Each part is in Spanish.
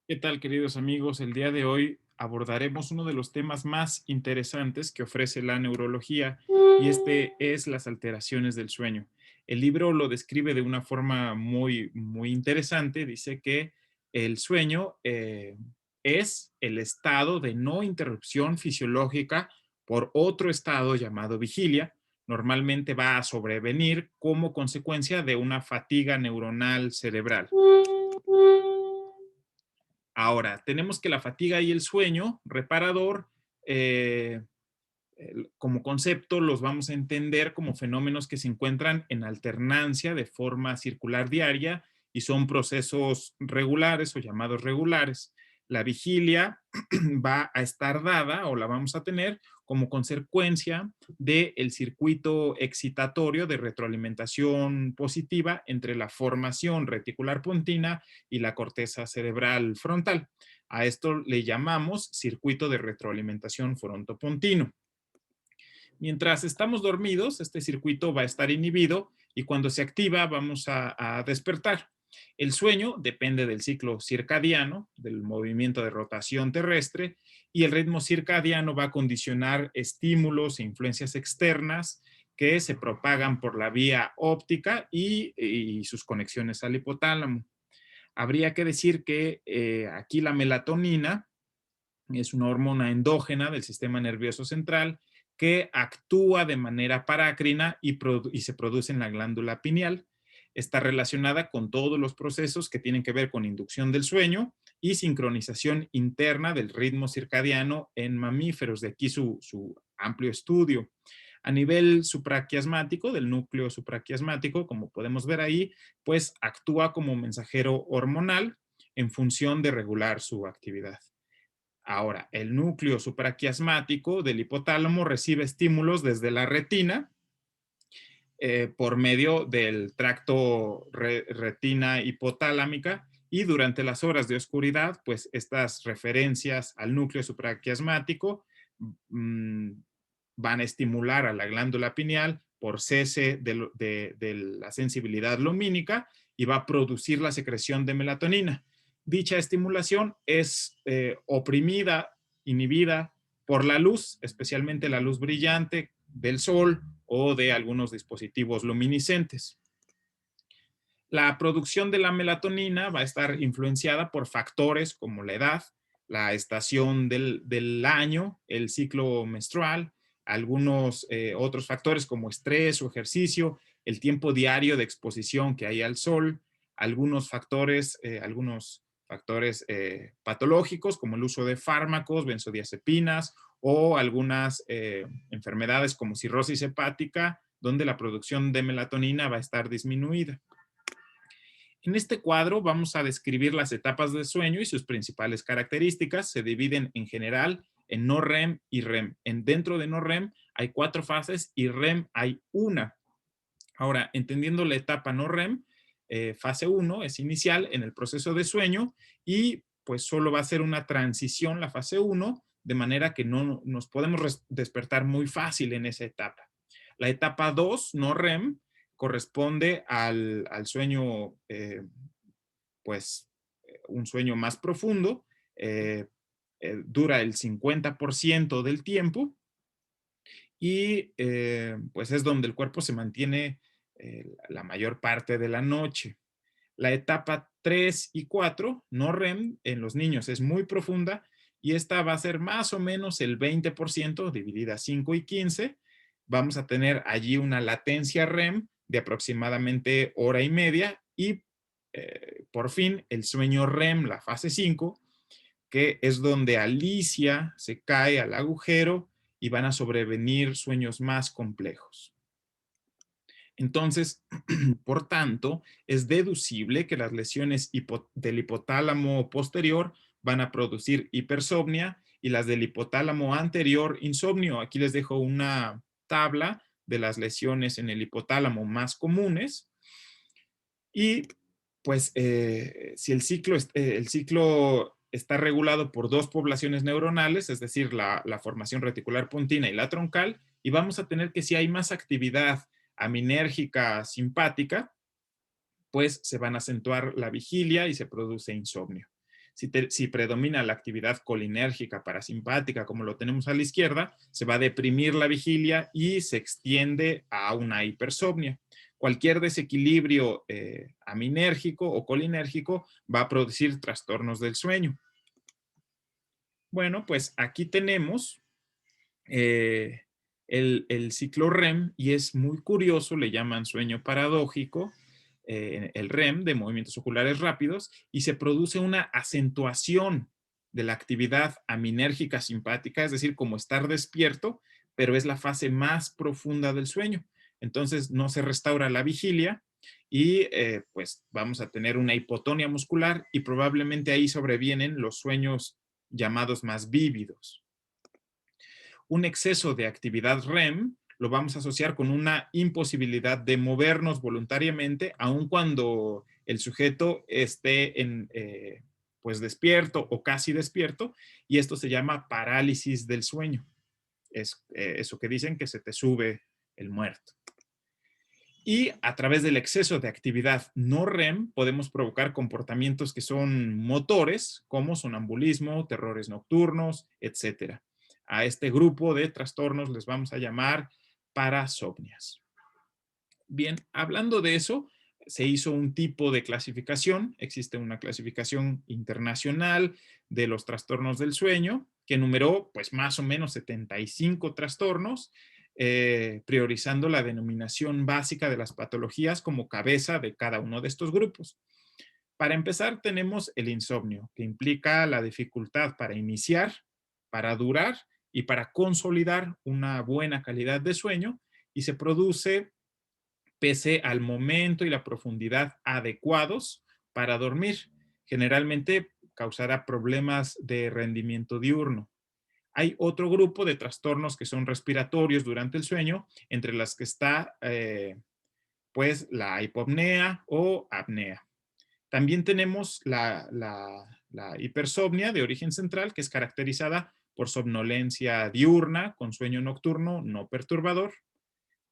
¿Qué tal, queridos amigos? El día de hoy abordaremos uno de los temas más interesantes que ofrece la neurología y este es las alteraciones del sueño. El libro lo describe de una forma muy interesante. Dice que el sueño es el estado de no interrupción fisiológica por otro estado llamado vigilia. Normalmente va a sobrevenir como consecuencia de una fatiga neuronal cerebral. Ahora, tenemos que la fatiga y el sueño reparador, eh, como concepto, los vamos a entender como fenómenos que se encuentran en alternancia de forma circular diaria y son procesos regulares o llamados regulares. La vigilia va a estar dada o la vamos a tener como consecuencia del circuito excitatorio de retroalimentación positiva entre la formación reticular pontina y la corteza cerebral frontal. A esto le llamamos circuito de retroalimentación frontopontino. Mientras estamos dormidos, este circuito va a estar inhibido y cuando se activa vamos a despertar. El sueño depende del ciclo circadiano, del movimiento de rotación terrestre, y el ritmo circadiano va a condicionar estímulos e influencias externas que se propagan por la vía óptica y sus conexiones al hipotálamo. Habría que decir que aquí la melatonina es una hormona endógena del sistema nervioso central que actúa de manera parácrina y se produce en la glándula pineal. Está relacionada con todos los procesos que tienen que ver con inducción del sueño y sincronización interna del ritmo circadiano en mamíferos, de aquí su amplio estudio. A nivel supraquiasmático, del núcleo supraquiasmático, como podemos ver ahí, pues actúa como mensajero hormonal en función de regular su actividad. Ahora, el núcleo supraquiasmático del hipotálamo recibe estímulos desde la retina por medio del tracto retina hipotalámica y durante las horas de oscuridad, pues estas referencias al núcleo supraquiasmático mmm, van a estimular a la glándula pineal por cese de la sensibilidad lumínica y va a producir la secreción de melatonina. Dicha estimulación es oprimida, inhibida por la luz, especialmente la luz brillante del sol o de algunos dispositivos luminiscentes. La producción de la melatonina va a estar influenciada por factores como la edad, la estación del año, el ciclo menstrual, algunos otros factores como estrés o ejercicio, el tiempo diario de exposición que hay al sol, algunos factores patológicos como el uso de fármacos, benzodiazepinas o algunas enfermedades como cirrosis hepática, donde la producción de melatonina va a estar disminuida. En este cuadro vamos a describir las etapas del sueño y sus principales características. Se dividen en general en no REM y REM. Dentro de no REM hay 4 fases y REM hay una. Ahora, entendiendo la etapa no REM, fase 1 es inicial en el proceso de sueño y pues solo va a ser una transición la fase 1, de manera que no nos podemos despertar muy fácil en esa etapa. La etapa 2, no REM, corresponde al sueño, pues un sueño más profundo, eh, dura el 50% del tiempo y pues es donde el cuerpo se mantiene la mayor parte de la noche. La etapa 3 y 4, no REM, en los niños es muy profunda y esta va a ser más o menos el 20%, dividida 5 y 15. Vamos a tener allí una latencia REM de aproximadamente hora y media y por fin el sueño REM, la fase 5, que es donde Alicia se cae al agujero y van a sobrevenir sueños más complejos. Entonces, por tanto, es deducible que las lesiones del hipotálamo posterior van a producir hipersomnia y las del hipotálamo anterior insomnio. Aquí les dejo una tabla de las lesiones en el hipotálamo más comunes. Y pues si el ciclo está regulado por dos poblaciones neuronales, es decir, la formación reticular pontina y la troncal, y vamos a tener que si hay más actividad aminérgica simpática, pues se van a acentuar la vigilia y se produce insomnio. Si predomina la actividad colinérgica parasimpática, como lo tenemos a la izquierda, se va a deprimir la vigilia y se extiende a una hipersomnia. Cualquier desequilibrio aminérgico o colinérgico va a producir trastornos del sueño. Bueno, pues aquí tenemos el ciclo REM y es muy curioso, le llaman sueño paradójico, el REM de movimientos oculares rápidos, y se produce una acentuación de la actividad aminérgica simpática, es decir, como estar despierto, pero es la fase más profunda del sueño. Entonces no se restaura la vigilia y pues vamos a tener una hipotonía muscular y probablemente ahí sobrevienen los sueños llamados más vívidos. Un exceso de actividad REM lo vamos a asociar con una imposibilidad de movernos voluntariamente, aun cuando el sujeto esté pues despierto o casi despierto, y esto se llama parálisis del sueño. Es eso que dicen que se te sube el muerto. Y a través del exceso de actividad no REM podemos provocar comportamientos que son motores, como sonambulismo, terrores nocturnos, etc. A este grupo de trastornos les vamos a llamar parasomnias. Bien, hablando de eso, se hizo un tipo de clasificación. Existe una clasificación internacional de los trastornos del sueño que numeró pues más o menos 75 trastornos, priorizando la denominación básica de las patologías como cabeza de cada uno de estos grupos. Para empezar, tenemos el insomnio, que implica la dificultad para iniciar, para durar y para consolidar una buena calidad de sueño, y se produce pese al momento y la profundidad adecuados para dormir. Generalmente causará problemas de rendimiento diurno. Hay otro grupo de trastornos que son respiratorios durante el sueño, entre las que está pues la hipopnea o apnea. También tenemos la hipersomnia de origen central, que es caracterizada por somnolencia diurna con sueño nocturno no perturbador.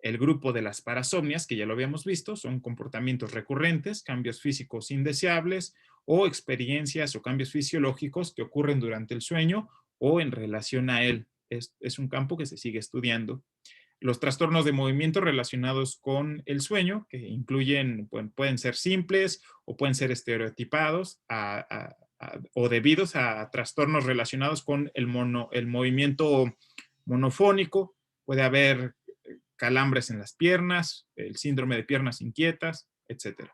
El grupo de las parasomnias, que ya lo habíamos visto, son comportamientos recurrentes, cambios físicos indeseables o experiencias o cambios fisiológicos que ocurren durante el sueño o en relación a él. Es un campo que se sigue estudiando. Los trastornos de movimiento relacionados con el sueño, que incluyen, pueden ser simples o pueden ser estereotipados o debidos a trastornos relacionados con el movimiento monofónico. Puede haber calambres en las piernas, el síndrome de piernas inquietas, etc.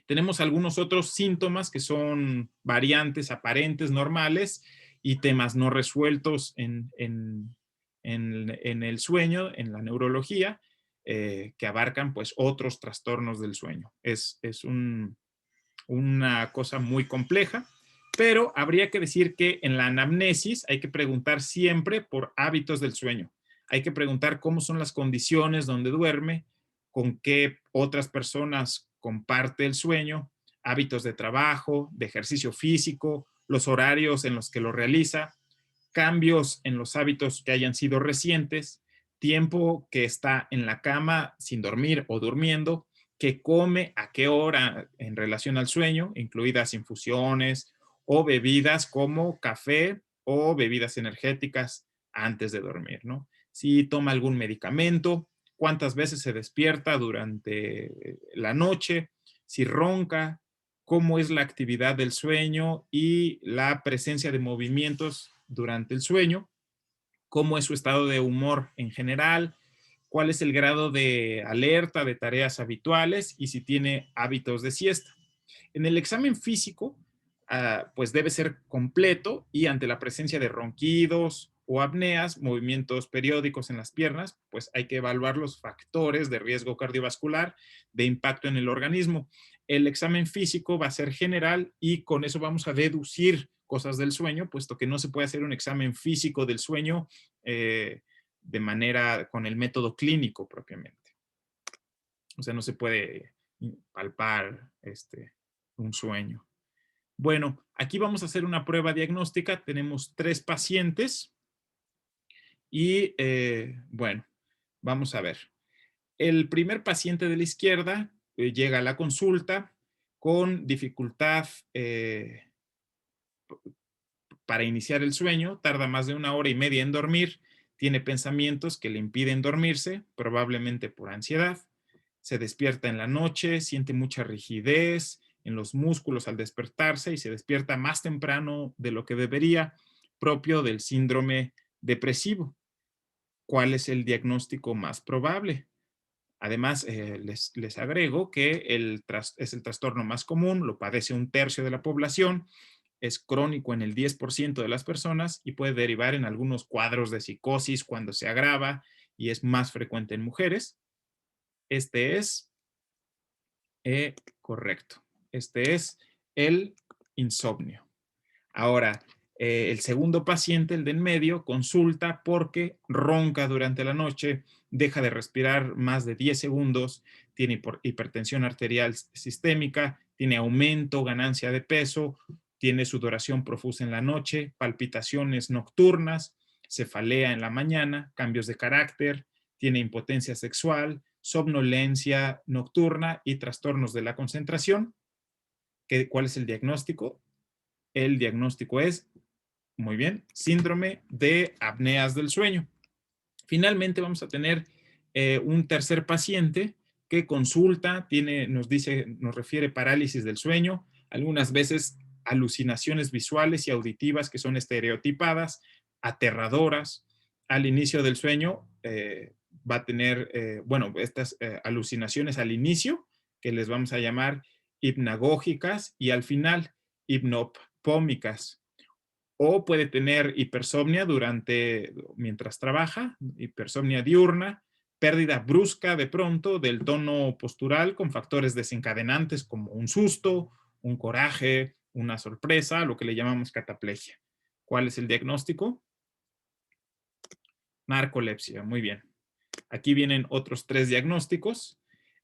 Tenemos algunos otros síntomas que son variantes aparentes normales y temas no resueltos en el sueño, en la neurología, que abarcan pues otros trastornos del sueño. Es una cosa muy compleja, pero habría que decir que en la anamnesis hay que preguntar siempre por hábitos del sueño. Hay que preguntar cómo son las condiciones donde duerme, con qué otras personas comparte el sueño, hábitos de trabajo, de ejercicio físico, los horarios en los que lo realiza, cambios en los hábitos que hayan sido recientes, tiempo que está en la cama sin dormir o durmiendo, qué come, a qué hora en relación al sueño, incluidas infusiones o bebidas como café o bebidas energéticas antes de dormir, ¿no? Si toma algún medicamento, cuántas veces se despierta durante la noche, si ronca, cómo es la actividad del sueño y la presencia de movimientos durante el sueño, cómo es su estado de humor en general, cuál es el grado de alerta de tareas habituales y si tiene hábitos de siesta. En el examen físico, pues debe ser completo y ante la presencia de ronquidos o apneas, movimientos periódicos en las piernas, pues hay que evaluar los factores de riesgo cardiovascular de impacto en el organismo. El examen físico va a ser general y con eso vamos a deducir cosas del sueño, puesto que no se puede hacer un examen físico del sueño de manera con el método clínico propiamente. O sea, no se puede palpar un sueño. Bueno, aquí vamos a hacer una prueba diagnóstica. Tenemos 3 pacientes y, bueno, vamos a ver. El primer paciente de la izquierda llega a la consulta con dificultad para iniciar el sueño, tarda más de 1 hora y media en dormir, tiene pensamientos que le impiden dormirse, probablemente por ansiedad, se despierta en la noche, siente mucha rigidez en los músculos al despertarse y se despierta más temprano de lo que debería, propio del síndrome depresivo. ¿Cuál es el diagnóstico más probable? Además, les agrego que es el trastorno más común, lo padece 1/3 de la población, es crónico en el 10% de las personas y puede derivar en algunos cuadros de psicosis cuando se agrava y es más frecuente en mujeres. Este es correcto. Este es el insomnio. Ahora, el segundo paciente, el de en medio, consulta porque ronca durante la noche, deja de respirar más de 10 segundos, tiene hipertensión arterial sistémica, tiene aumento, ganancia de peso, tiene sudoración profusa en la noche, palpitaciones nocturnas, cefalea en la mañana, cambios de carácter, tiene impotencia sexual, somnolencia nocturna y trastornos de la concentración. ¿Cuál es el diagnóstico? El diagnóstico es, muy bien, síndrome de apneas del sueño. Finalmente vamos a tener un tercer paciente que consulta, nos refiere parálisis del sueño, algunas veces alucinaciones visuales y auditivas que son estereotipadas, aterradoras. Al inicio del sueño va a tener, estas alucinaciones al inicio, que les vamos a llamar hipnagógicas, y al final hipnopómicas. O puede tener hipersomnia mientras trabaja, hipersomnia diurna, pérdida brusca de pronto del tono postural con factores desencadenantes como un susto, un coraje, una sorpresa, lo que le llamamos cataplegia. ¿Cuál es el diagnóstico? Narcolepsia, muy bien. Aquí vienen otros 3 diagnósticos.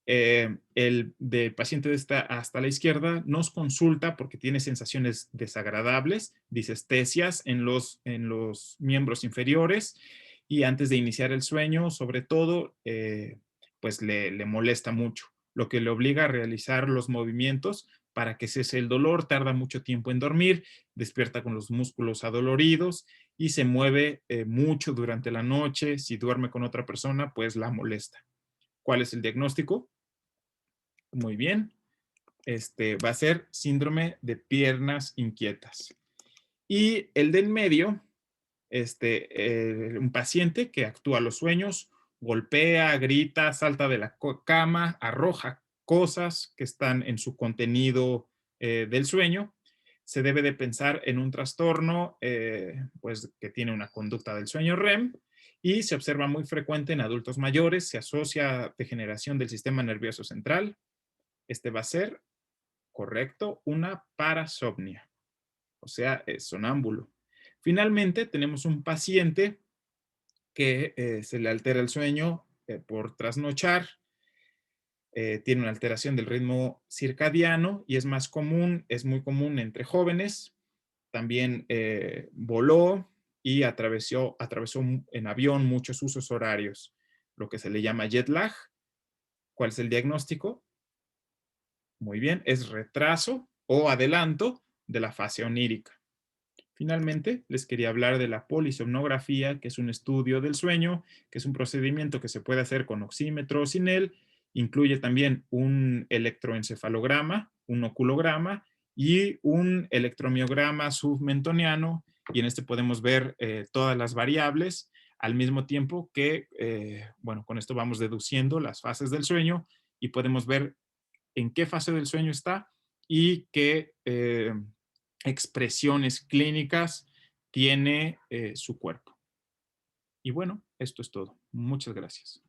El del paciente hasta la izquierda nos consulta porque tiene sensaciones desagradables, disestesias en los miembros inferiores y antes de iniciar el sueño, sobre todo, pues le molesta mucho, lo que le obliga a realizar los movimientos para que cese el dolor, tarda mucho tiempo en dormir, despierta con los músculos adoloridos y se mueve mucho durante la noche. Si duerme con otra persona, pues la molesta. ¿Cuál es el diagnóstico? Muy bien. Va a ser síndrome de piernas inquietas. Y el del medio, un paciente que actúa a los sueños, golpea, grita, salta de la cama, arroja cosas que están en su contenido del sueño. Se debe de pensar en un trastorno pues, que tiene una conducta del sueño REM y se observa muy frecuente en adultos mayores, se asocia a degeneración del sistema nervioso central. Va a ser, correcto, una parasomnia, o sea, es sonámbulo. Finalmente, tenemos un paciente que se le altera el sueño por trasnochar, tiene una alteración del ritmo circadiano y es muy común entre jóvenes. También voló y atravesó en avión muchos usos horarios, lo que se le llama jet lag. ¿Cuál es el diagnóstico? Muy bien, es retraso o adelanto de la fase onírica. Finalmente, les quería hablar de la polisomnografía, que es un estudio del sueño, que es un procedimiento que se puede hacer con oxímetro o sin él. Incluye también un electroencefalograma, un oculograma y un electromiograma submentoniano. Y en este podemos ver todas las variables al mismo tiempo que, con esto vamos deduciendo las fases del sueño y podemos ver en qué fase del sueño está y qué expresiones clínicas tiene su cuerpo. Y bueno, esto es todo. Muchas gracias.